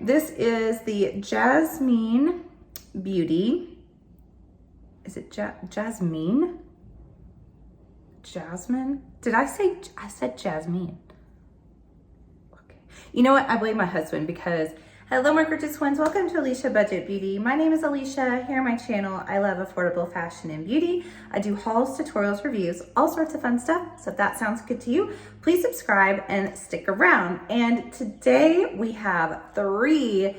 this is the Jasmine Beauty. Is it Jasmine? Jasmine? Did I say, I said Jasmine. Okay. You know what? I blame my husband because, hello, my gorgeous twins. Welcome to Alicia Budget Beauty. My name is Alicia. Here on my channel, I love affordable fashion and beauty. I do hauls, tutorials, reviews, all sorts of fun stuff. So if that sounds good to you, please subscribe and stick around. And today we have 3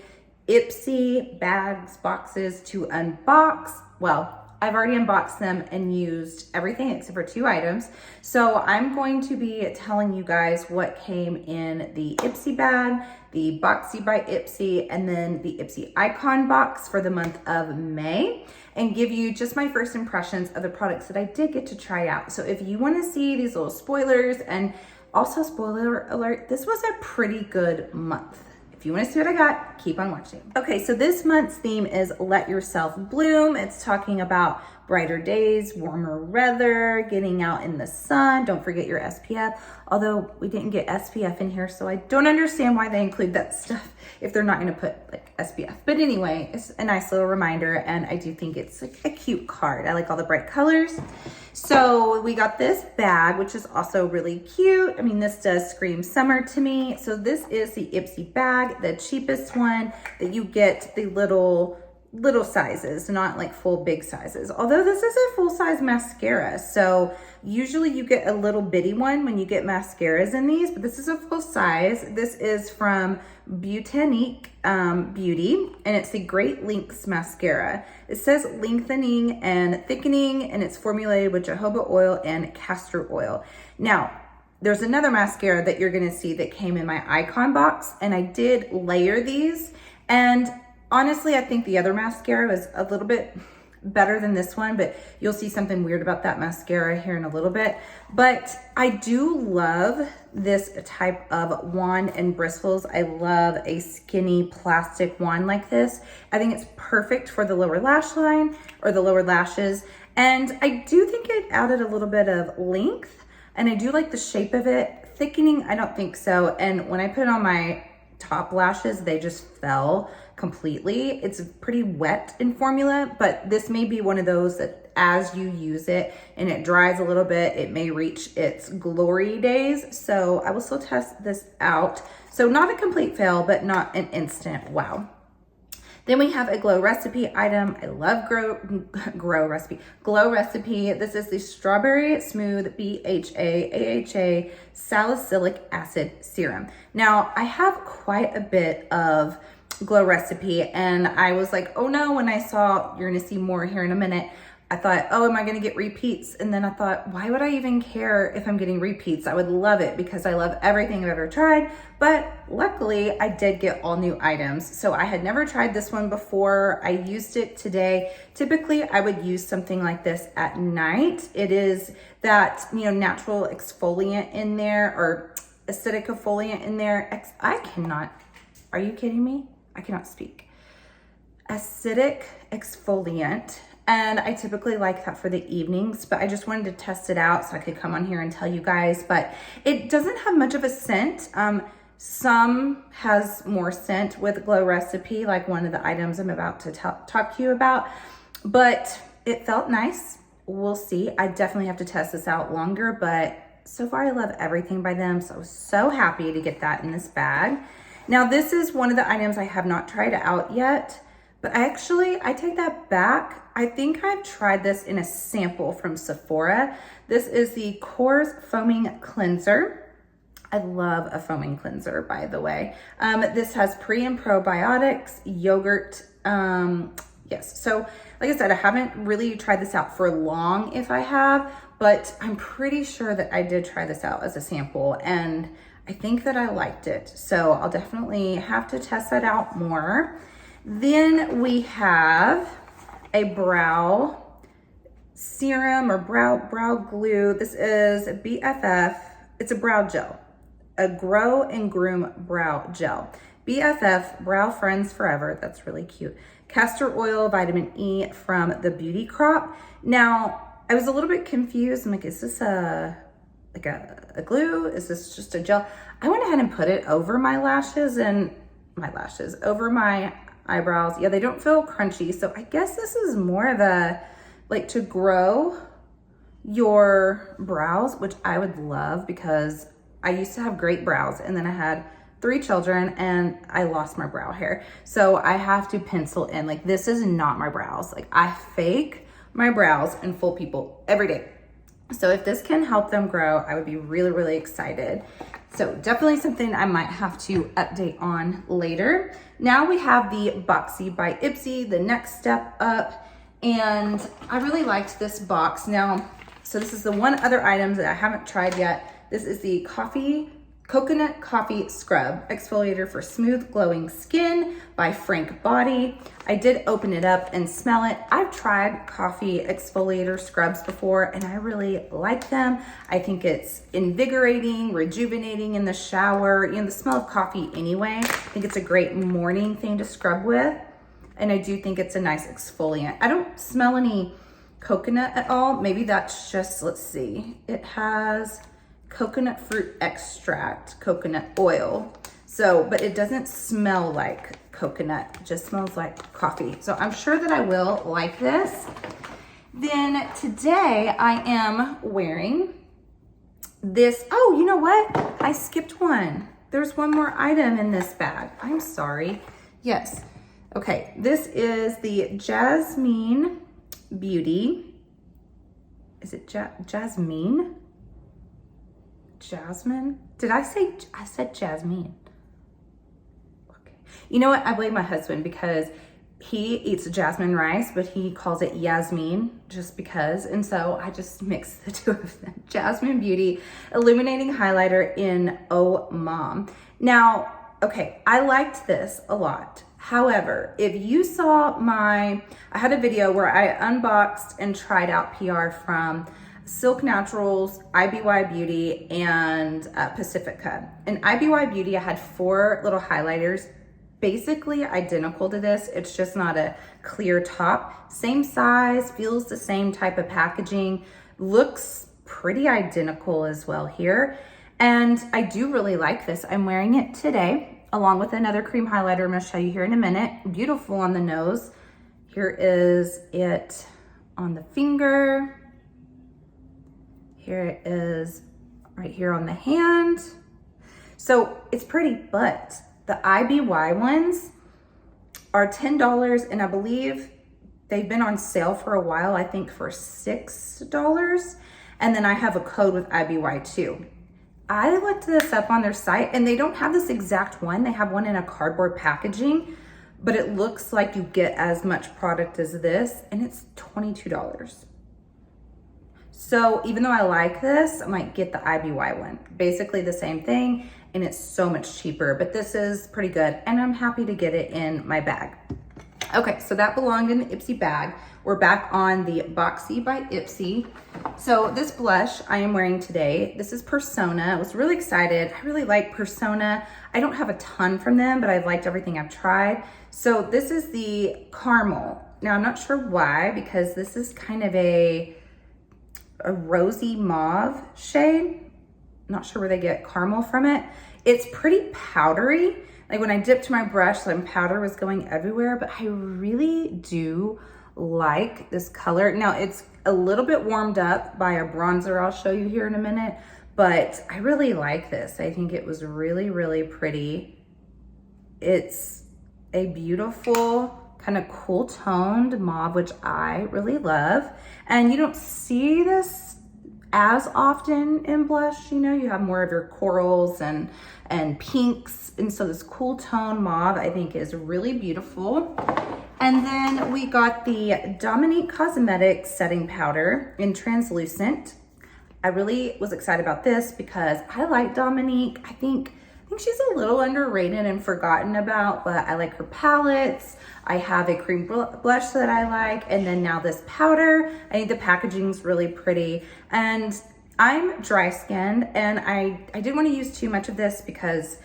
Ipsy bags, boxes to unbox. Well, I've already unboxed them and used everything except for 2 items. So I'm going to be telling you guys what came in the Ipsy bag, the Boxy by Ipsy, and then the Ipsy icon box for the month of May, and give you just my first impressions of the products that I did get to try out. So if you want to see these little spoilers, and also spoiler alert, this was a pretty good month. If you want to see what I got, keep on watching. Okay, so this month's theme is Let Yourself Bloom. It's talking about brighter days, warmer weather, getting out in the sun. Don't forget your SPF, although we didn't get SPF in here, so I don't understand why they include that stuff if they're not going to put like SPF. But anyway, it's a nice little reminder, and I do think it's like a cute card. I like all the bright colors. So we got this bag, which is also really cute. I mean, this does scream summer to me. So this is the Ipsy bag, the cheapest one that you get, the little sizes, not like full big sizes. Although this is a full size mascara. So usually you get a little bitty one when you get mascaras in these, but this is a full size. This is from Boxycharm Beauty, and it's the Great Lengths Mascara. It says lengthening and thickening, and it's formulated with jojoba oil and castor oil. Now, there's another mascara that you're gonna see that came in my icon box, and I did layer these, and honestly, I think the other mascara was a little bit better than this one, but you'll see something weird about that mascara here in a little bit. But I do love this type of wand and bristles. I love a skinny plastic wand like this. I think it's perfect for the lower lash line or the lower lashes. And I do think it added a little bit of length, and I do like the shape of it. Thickening, I don't think so. And when I put it on my top lashes, they just fell completely. It's pretty wet in formula, but this may be one of those that as you use it and it dries a little bit, it may reach its glory days. So I will still test this out. So not a complete fail, but not an instant wow. Then we have a Glow Recipe item. I love Glow Recipe. This is the Strawberry Smooth BHA AHA Salicylic Acid Serum. Now, I have quite a bit of Glow Recipe, and I was like, oh no, when I saw, you're gonna see more here in a minute, I thought, oh, am I gonna get repeats? And then I thought, why would I even care if I'm getting repeats? I would love it because I love everything I've ever tried. But luckily, I did get all new items. So I had never tried this one before. I used it today. Typically, I would use something like this at night. It is that, you know, natural exfoliant in there, or acidic exfoliant in there. I cannot, are you kidding me? I cannot speak. Acidic exfoliant. And I typically like that for the evenings, but I just wanted to test it out so I could come on here and tell you guys. But it doesn't have much of a scent. Some has more scent with Glow Recipe, like one of the items I'm about to talk to you about. But it felt nice. We'll see. I definitely have to test this out longer, but so far I love everything by them. So I was so happy to get that in this bag. Now this is one of the items I have not tried out yet. But actually, I take that back. I think I've tried this in a sample from Sephora. This is the Pores Foaming Cleanser. I love a foaming cleanser, by the way. This has pre and probiotics, yogurt. Yes, so like I said, I haven't really tried this out for long if I have, but I'm pretty sure that I did try this out as a sample, and I think that I liked it. So I'll definitely have to test that out more. Then we have a brow serum or brow glue. This is BFF. It's a brow gel, a Grow and Groom brow gel. BFF, Brow Friends Forever. That's really cute. Castor oil, vitamin E from the Beauty Crop. Now, I was a little bit confused. I'm like, is this a glue? Is this just a gel? I went ahead and put it over my lashes, and my lashes, over my eyebrows. Yeah, they don't feel crunchy. So I guess this is more of a, like, to grow your brows, which I would love because I used to have great brows and then I had 3 children and I lost my brow hair. So I have to pencil in, like, this is not my brows. Like, I fake my brows and fool people every day. So if this can help them grow, I would be really, really excited. So definitely something I might have to update on later. Now we have the Boxy by Ipsy, the next step up. And I really liked this box. Now, so this is the one other item that I haven't tried yet. This is the Coconut Coffee Scrub Exfoliator for Smooth Glowing Skin by Frank Body. I did open it up and smell it. I've tried coffee exfoliator scrubs before and I really like them. I think it's invigorating, rejuvenating in the shower. You know, the smell of coffee anyway. I think it's a great morning thing to scrub with. And I do think it's a nice exfoliant. I don't smell any coconut at all. Maybe that's just, let's see. It has coconut fruit extract, coconut oil. So, but it doesn't smell like coconut, it just smells like coffee. So I'm sure that I will like this. Then today I am wearing this. Oh, you know what? I skipped one. There's one more item in this bag. I'm sorry. Yes. Okay, this is the Jasmine Beauty. Is it Jasmine? Jasmine? Did I say, I said Jasmine. Okay. You know what? I blame my husband because he eats jasmine rice, but he calls it Yasmin just because. And so I just mixed the two of them. Jasmine Beauty Illuminating Highlighter in Oh Mom. Now, okay, I liked this a lot. However, if you saw I had a video where I unboxed and tried out PR from Silk Naturals, IBY Beauty, and Pacifica. In IBY Beauty, I had 4 little highlighters, basically identical to this. It's just not a clear top. Same size, feels the same type of packaging, looks pretty identical as well here. And I do really like this. I'm wearing it today along with another cream highlighter I'm gonna show you here in a minute. Beautiful on the nose. Here is it on the finger. Here it is right here on the hand. So it's pretty, but the IBY ones are $10 and I believe they've been on sale for a while, I think for $6. And then I have a code with IBY too. I looked this up on their site and they don't have this exact one. They have one in a cardboard packaging, but it looks like you get as much product as this and it's $22. So even though I like this, I might get the IBY one. Basically the same thing and it's so much cheaper, but this is pretty good and I'm happy to get it in my bag. Okay, so that belonged in the Ipsy bag. We're back on the Boxy by Ipsy. So this blush I am wearing today, this is Persona. I was really excited. I really like Persona. I don't have a ton from them, but I've liked everything I've tried. So this is the Caramel. Now I'm not sure why, because this is kind of a rosy mauve shade. Not sure where they get caramel from it. It's pretty powdery. Like when I dipped my brush, some powder was going everywhere, but I really do like this color. Now it's a little bit warmed up by a bronzer I'll show you here in a minute, but I really like this. I think it was really, really pretty. It's a beautiful kind of cool toned mauve, which I really love. And you don't see this as often in blush, you know, you have more of your corals and pinks. And so this cool tone mauve I think is really beautiful. And then we got the Dominique Cosmetics setting powder in translucent. I really was excited about this because I like Dominique. I think she's a little underrated and forgotten about, but I like her palettes. I have a cream blush that I like, and then now this powder. I think the packaging's really pretty. And I'm dry skinned, and I didn't want to use too much of this because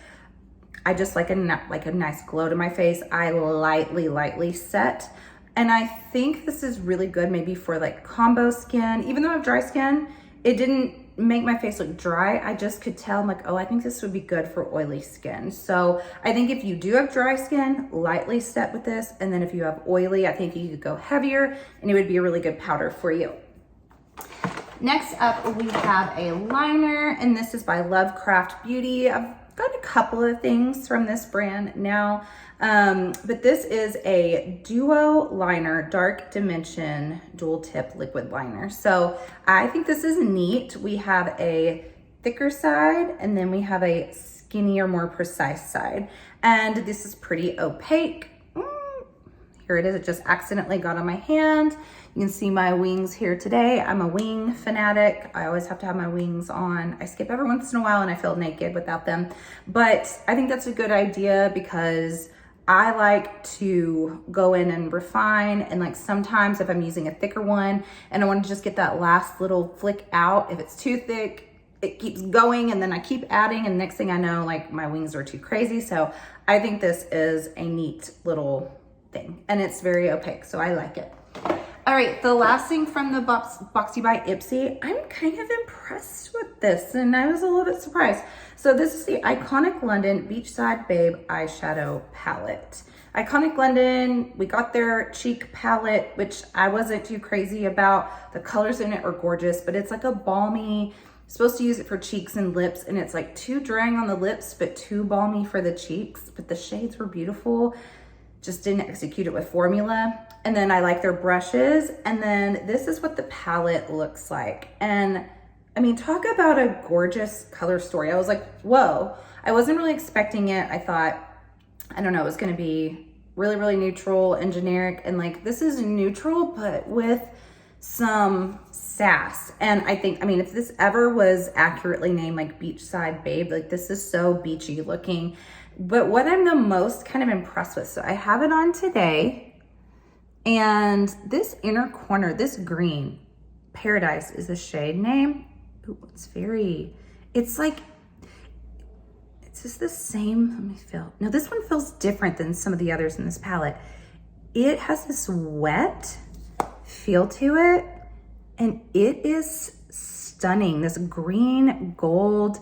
I just like a nice glow to my face. I lightly set. And I think this is really good maybe for like combo skin. Even though I have dry skin, it didn't make my face look dry. I just could tell, I'm like, oh, I think this would be good for oily skin. So I think if you do have dry skin, lightly step with this. And then if you have oily, I think you could go heavier and it would be a really good powder for you. Next up, we have a liner, and this is by Lovecraft Beauty. I've got a couple of things from this brand now, but this is a duo liner, dark dimension, dual tip liquid liner. So I think this is neat. We have a thicker side, and then we have a skinnier, more precise side. And this is pretty opaque. Here it is, it just accidentally got on my hand. You can see my wings here today. I'm a wing fanatic. I always have to have my wings on. I skip every once in a while and I feel naked without them. But I think that's a good idea because I like to go in and refine, and like sometimes if I'm using a thicker one and I want to just get that last little flick out, if it's too thick, it keeps going and then I keep adding, and next thing I know, like my wings are too crazy. So I think this is a neat little thing, and it's very opaque, so I like it. All right, the last thing from the Boxy by Ipsy, I'm kind of impressed with this, and I was a little bit surprised. So this is the Iconic London Beachside Babe Eyeshadow Palette. Iconic London, we got their cheek palette, which I wasn't too crazy about. The colors in it are gorgeous, but it's like a balmy, supposed to use it for cheeks and lips, and it's like too drying on the lips, but too balmy for the cheeks, but the shades were beautiful. Just didn't execute it with formula. And then I like their brushes. And then this is what the palette looks like. And I mean, talk about a gorgeous color story. I was like, whoa, I wasn't really expecting it. I thought, I don't know, it was gonna be really, really neutral and generic. And like, this is neutral, but with some sass. And I think, I mean, if this ever was accurately named like Beachside Babe, like this is so beachy looking. But what I'm the most kind of impressed with, so I have it on today, and this inner corner, this green, Paradise is the shade name. Ooh, it's like, it's just the same, let me feel. No, this one feels different than some of the others in this palette. It has this wet feel to it, and it is stunning. This green, gold,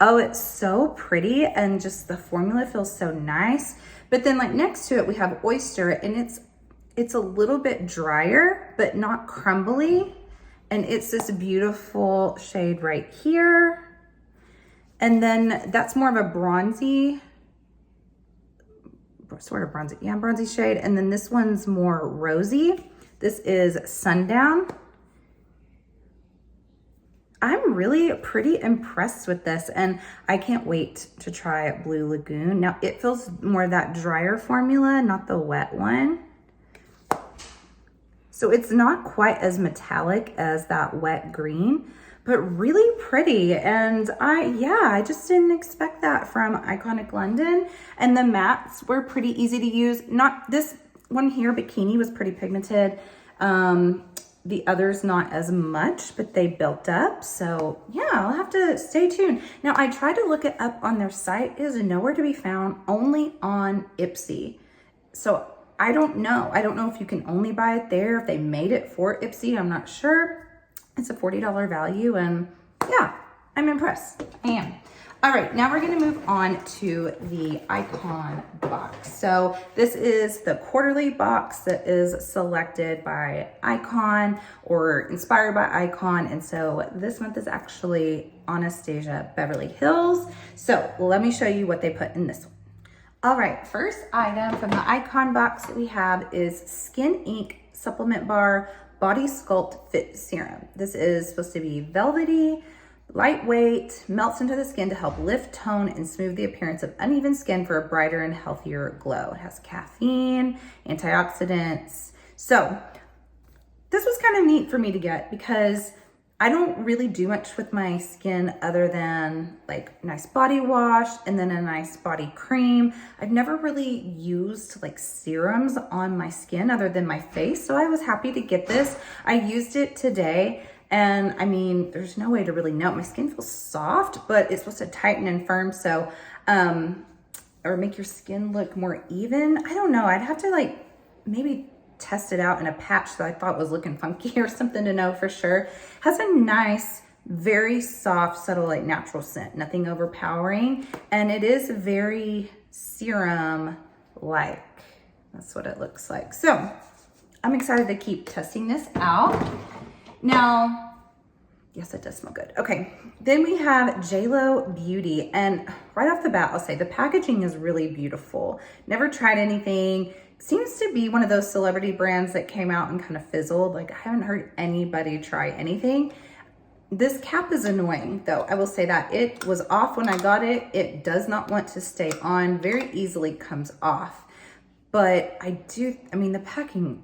oh, it's so pretty, and just the formula feels so nice. But then like next to it, we have Oyster, and it's a little bit drier, but not crumbly. And it's this beautiful shade right here. And then that's more of a bronzy, sort of bronzy, yeah, bronzy shade. And then this one's more rosy. This is Sundown. I'm really pretty impressed with this, and I can't wait to try Blue Lagoon. Now it feels more of that drier formula, not the wet one. So it's not quite as metallic as that wet green, but really pretty. And I just didn't expect that from Iconic London. And the mattes were pretty easy to use. Not this one here, Bikini, was pretty pigmented. The others not as much, but they built up. So yeah, I'll have to stay tuned. Now I tried to look it up on their site. It is nowhere to be found, only on Ipsy. So I don't know. I don't know if you can only buy it there, if they made it for Ipsy, I'm not sure. It's a $40 value, and yeah, I'm impressed. I am. All right, now we're gonna move on to the Icon box. So this is the quarterly box that is selected by Icon or inspired by Icon. And so this month is actually Anastasia Beverly Hills. So let me show you what they put in this one. All right, first item from the Icon box that we have is Skin Ink Supplement Bar Body Sculpt Fit Serum. This is supposed to be velvety, lightweight, melts into the skin to help lift, tone, and smooth the appearance of uneven skin for a brighter and healthier glow. It has caffeine, antioxidants. So this was kind of neat for me to get because I don't really do much with my skin other than like nice body wash and then a nice body cream. I've never really used like serums on my skin other than my face. So I was happy to get this. I used it today. And I mean, there's no way to really know. My skin feels soft, but it's supposed to tighten and firm. So, or make your skin look more even. I don't know. I'd have to like maybe test it out in a patch that I thought was looking funky or something to know for sure. Has a nice Very soft, subtle, like natural scent, nothing overpowering. And it is very serum-like. That's what it looks like. So I'm excited to keep testing this out. Now, yes, it does smell good. Okay, then we have JLo Beauty. And right off the bat, I'll say the packaging is really beautiful. Never tried anything. Seems to be one of those celebrity brands that came out and kind of fizzled. Like, I haven't heard anybody try anything. This cap is annoying though. I will say that it was off when I got it. It does not want to stay on, very easily comes off. But I mean, the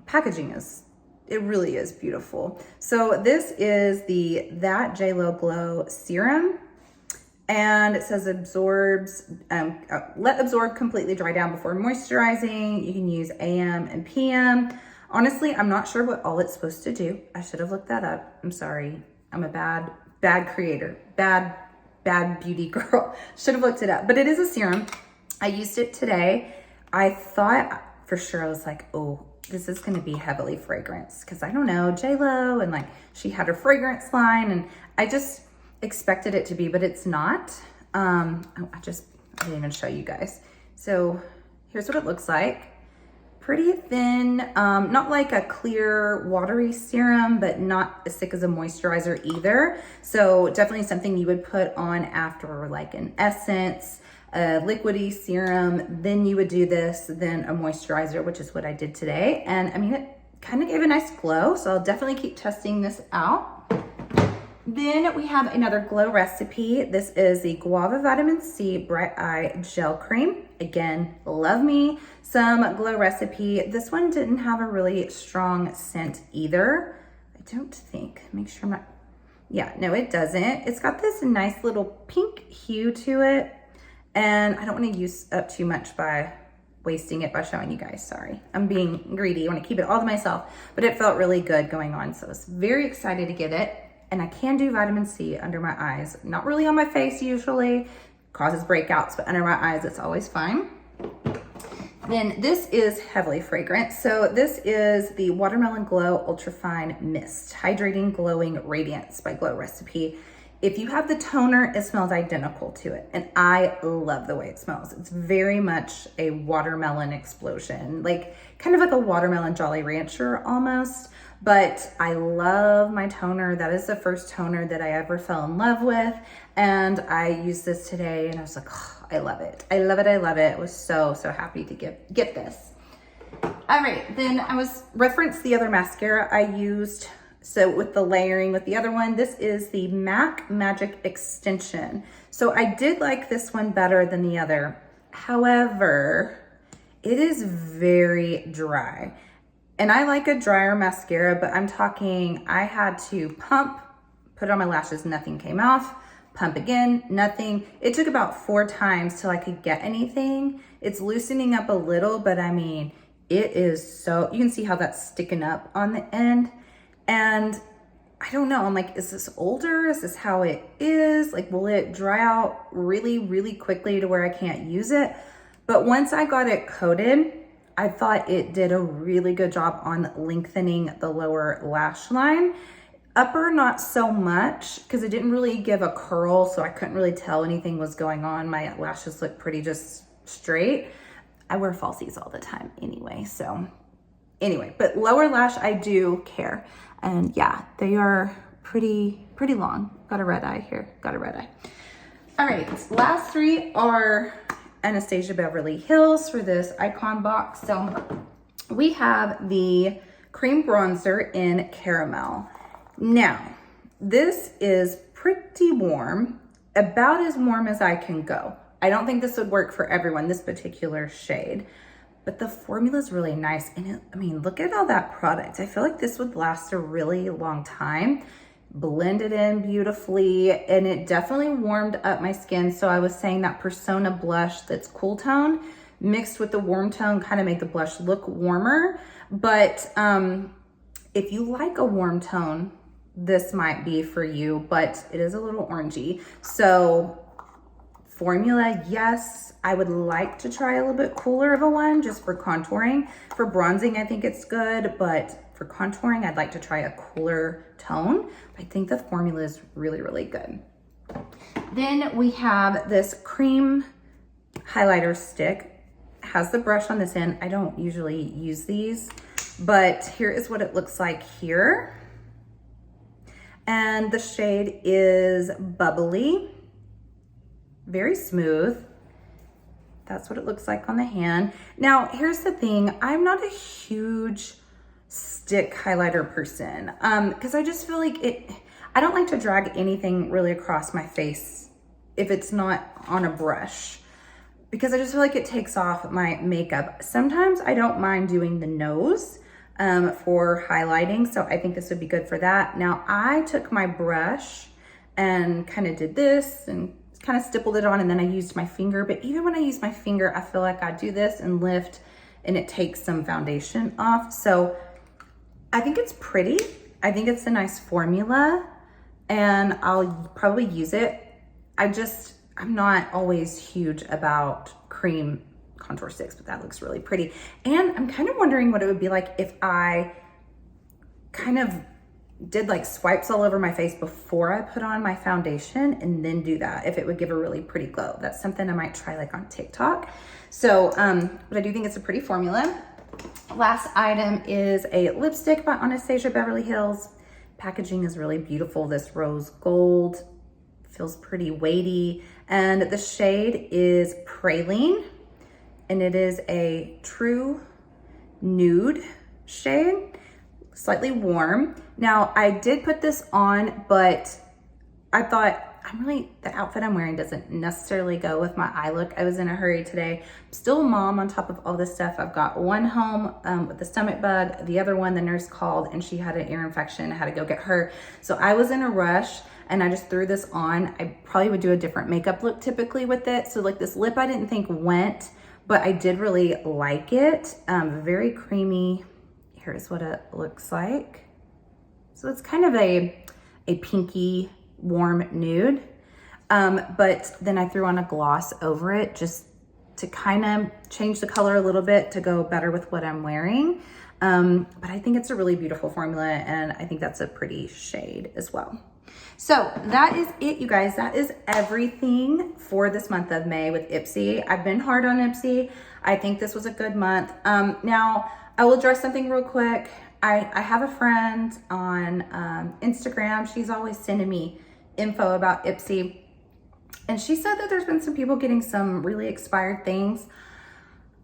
packaging is, it really is beautiful. So this is the That JLo Glow Serum. And it says absorbs, let absorb, completely dry down before moisturizing. You can use AM and PM. Honestly, I'm not sure what all it's supposed to do. I should have looked that up. I'm sorry. I'm a bad creator, bad beauty girl. Should have looked it up, but it is a serum. I used it today. I thought for sure, I was like, oh, this is gonna be heavily fragrance, because I don't know, JLo, and like she had her fragrance line, and I just expected it to be, but it's not. I didn't even show you guys. So here's what it looks like. Pretty thin, not like a clear watery serum, but not as thick as a moisturizer either. So definitely something you would put on after like an essence, a liquidy serum, then you would do this, then a moisturizer, which is what I did today. And I mean, it kind of gave a nice glow, so I'll definitely keep testing this out. Then we have another glow recipe. This is the Guava Vitamin C Bright Eye Gel Cream. Again, love me some glow recipe. This one didn't have a really strong scent either. I don't think, make sure yeah, no, it doesn't. It's got this nice little pink hue to it. And I don't want to use up too much by wasting it by showing you guys, sorry. I'm being greedy, I want to keep it all to myself, but it felt really good going on. So I was very excited to get it. And I can do vitamin C under my eyes. Not really on my face usually, causes breakouts, but under my eyes, it's always fine. Then this is heavily fragrant. So this is the Watermelon Glow Ultrafine Mist, Hydrating Glowing Radiance by Glow Recipe. If you have the toner, it smells identical to it. And I love the way it smells. It's very much a watermelon explosion, like kind of like a watermelon Jolly Rancher almost. But I love my toner. That is the first toner that I ever fell in love with. And I used this today and I was like, oh, I love it. I love it, I love it. I was so happy to get this. All right, then I was referenced the other mascara I used. So with the layering with the other one, this is the MAC Magic Extension. So I did like this one better than the other. However, it is very dry. And I like a drier mascara, but I'm talking, I had to pump, put it on my lashes, nothing came off, pump again, nothing. It took about 4 times till I could get anything. It's loosening up a little, but I mean, it is so, you can see how that's sticking up on the end. And I don't know, I'm like, is this older? Is this how it is? Like, will it dry out really quickly to where I can't use it? But once I got it coated, I thought it did a really good job on lengthening the lower lash line. Upper, not so much, because it didn't really give a curl, so I couldn't really tell anything was going on. My lashes look pretty just straight. I wear falsies all the time anyway, so anyway, but lower lash, I do care. And yeah, they are pretty long. Got a red eye here, got a red eye. All right, last 3 are Anastasia Beverly Hills for this icon box. So we have the cream bronzer in caramel. Now, this is pretty warm, about as warm as I can go. I don't think this would work for everyone, this particular shade, but the formula is really nice. And I mean, look at all that product. I feel like this would last a really long time. Blended in beautifully, and it definitely warmed up my skin. So I was saying that Persona blush that's cool tone mixed with the warm tone kind of made the blush look warmer. But if you like a warm tone, this might be for you, but it is a little orangey. So formula, yes, I would like to try a little bit cooler of a one just for contouring. For bronzing, I think it's good, but for contouring, I'd like to try a cooler tone. I think the formula is really, really good. Then we have this cream highlighter stick. It has the brush on this end. I don't usually use these, but here is what it looks like here. And the shade is Bubbly. Very smooth. That's what it looks like on the hand. Now, here's the thing. I'm not a huge stick highlighter person because I just feel like I don't like to drag anything really across my face if it's not on a brush, because I just feel like it takes off my makeup. Sometimes I don't mind doing the nose for highlighting, so I think this would be good for that. Now, I took my brush and kind of did this and kind of stippled it on, and then I used my finger. But even when I use my finger, I feel like I do this and lift and it takes some foundation off. So I think it's pretty. I think it's a nice formula and I'll probably use it. I'm not always huge about cream contour sticks, but that looks really pretty. And I'm kind of wondering what it would be like if I kind of did like swipes all over my face before I put on my foundation and then do that, if it would give a really pretty glow. That's something I might try like on TikTok. So, but I do think it's a pretty formula. Last item is a lipstick by Anastasia Beverly Hills. Packaging is really beautiful. This rose gold feels pretty weighty. And the shade is Praline, and it is a true nude shade, slightly warm. Now, I did put this on, but I thought the outfit I'm wearing doesn't necessarily go with my eye look. I was in a hurry today. I'm still a mom on top of all this stuff. I've got one home with a stomach bug. The other one, the nurse called and she had an ear infection. I had to go get her. So I was in a rush and I just threw this on. I probably would do a different makeup look typically with it. So like this lip I didn't think went, but I did really like it. Very creamy. Here's what it looks like. So it's kind of a pinky warm nude, but then I threw on a gloss over it just to kind of change the color a little bit to go better with what I'm wearing. But I think it's a really beautiful formula, and I think that's a pretty shade as well. So that is it, you guys. That is everything for this month of May with Ipsy. I've been hard on Ipsy. I think this was a good month. Now, I will address something real quick. I have a friend on Instagram. She's always sending me info about Ipsy. And she said that there's been some people getting some really expired things.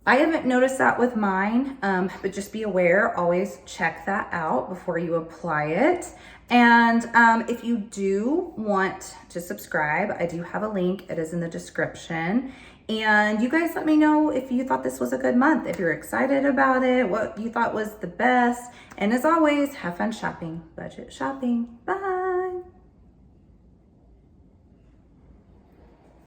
I haven't noticed that with mine, but just be aware, always check that out before you apply it. And if you do want to subscribe, I do have a link. It is in the description. And you guys let me know if you thought this was a good month, if you're excited about it, what you thought was the best. And as always, have fun shopping. Budget shopping. Bye.